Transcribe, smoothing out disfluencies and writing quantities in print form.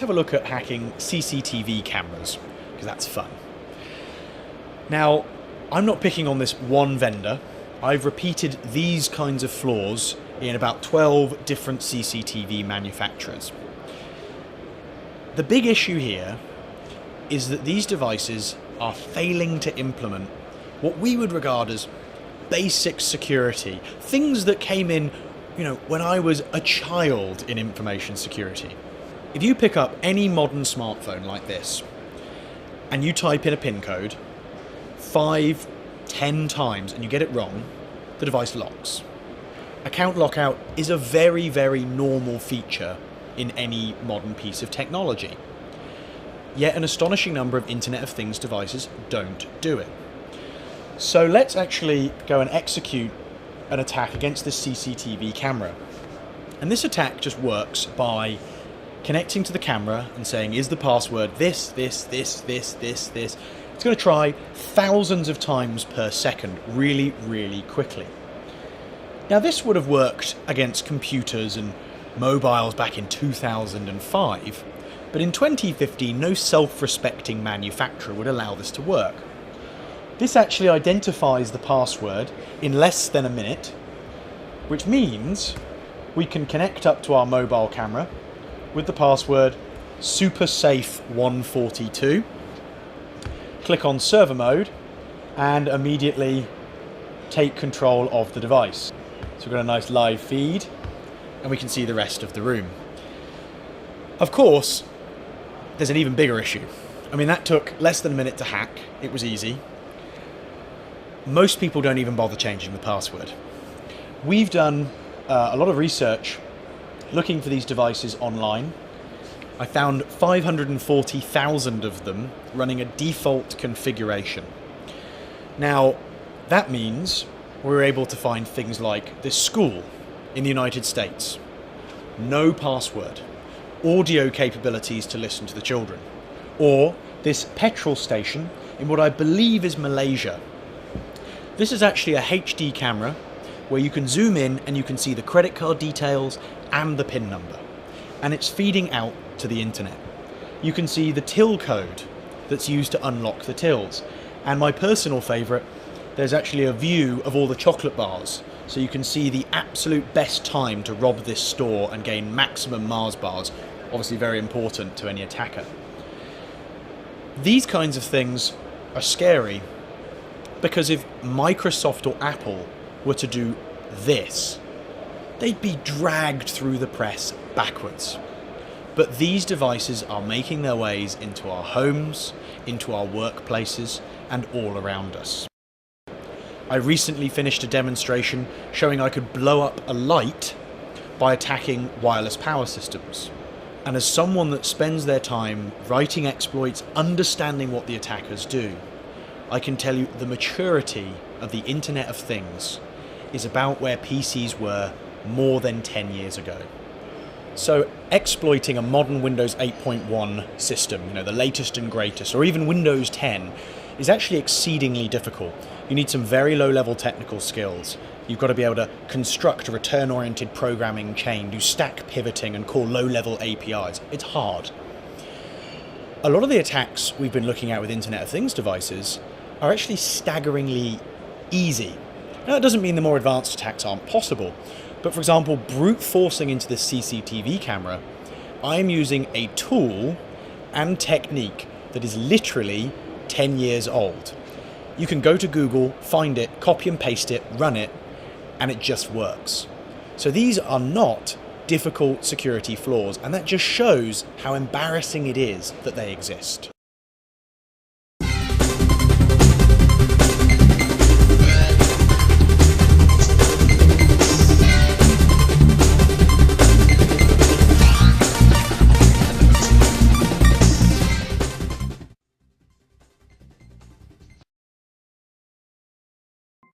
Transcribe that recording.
have a look at hacking CCTV cameras, because that's fun. Now, I'm not picking on this one vendor. I've repeated these kinds of flaws in about 12 different CCTV manufacturers. The big issue here is that these devices are failing to implement what we would regard as basic security, things that came in, when I was a child in information security. If you pick up any modern smartphone like this and you type in a PIN code 5, 10 times and you get it wrong, the device locks. Account lockout is a very, very normal feature in any modern piece of technology. Yet an astonishing number of Internet of Things devices don't do it. So let's actually go and execute an attack against this CCTV camera. And this attack just works by connecting to the camera and saying, is the password this, this, this, this, this, this. It's going to try thousands of times per second, really, really quickly. Now this would have worked against computers and mobiles back in 2005, but in 2015 no self-respecting manufacturer would allow this to work. This actually identifies the password in less than a minute, which means we can connect up to our mobile camera with the password supersafe142, click on server mode, and immediately take control of the device. So we've got a nice live feed, and we can see the rest of the room. Of course, there's an even bigger issue. I mean, that took less than a minute to hack. It was easy. Most people don't even bother changing the password. We've done a lot of research looking for these devices online. I found 540,000 of them running a default configuration. Now, that means we're able to find things like this school in the United States. No password. Audio capabilities to listen to the children. Or this petrol station in what I believe is Malaysia. This is actually a HD camera where you can zoom in and you can see the credit card details and the PIN number. And it's feeding out to the internet. You can see the till code that's used to unlock the tills. And my personal favourite, there's actually a view of all the chocolate bars. So you can see the absolute best time to rob this store and gain maximum Mars bars. Obviously very important to any attacker. These kinds of things are scary because if Microsoft or Apple were to do this, they'd be dragged through the press backwards. But these devices are making their ways into our homes, into our workplaces, and all around us. I recently finished a demonstration showing I could blow up a light by attacking wireless power systems. And as someone that spends their time writing exploits, understanding what the attackers do, I can tell you the maturity of the Internet of Things is about where PCs were more than 10 years ago. So exploiting a modern Windows 8.1 system, the latest and greatest, or even Windows 10, is actually exceedingly difficult. You need some very low-level technical skills. You've got to be able to construct a return-oriented programming chain, do stack pivoting, and call low-level APIs. It's hard. A lot of the attacks we've been looking at with Internet of Things devices are actually staggeringly easy. Now, that doesn't mean the more advanced attacks aren't possible, but for example, brute forcing into this CCTV camera, I'm using a tool and technique that is literally 10 years old. You can go to Google, find it, copy and paste it, run it, and it just works. So these are not difficult security flaws, and that just shows how embarrassing it is that they exist.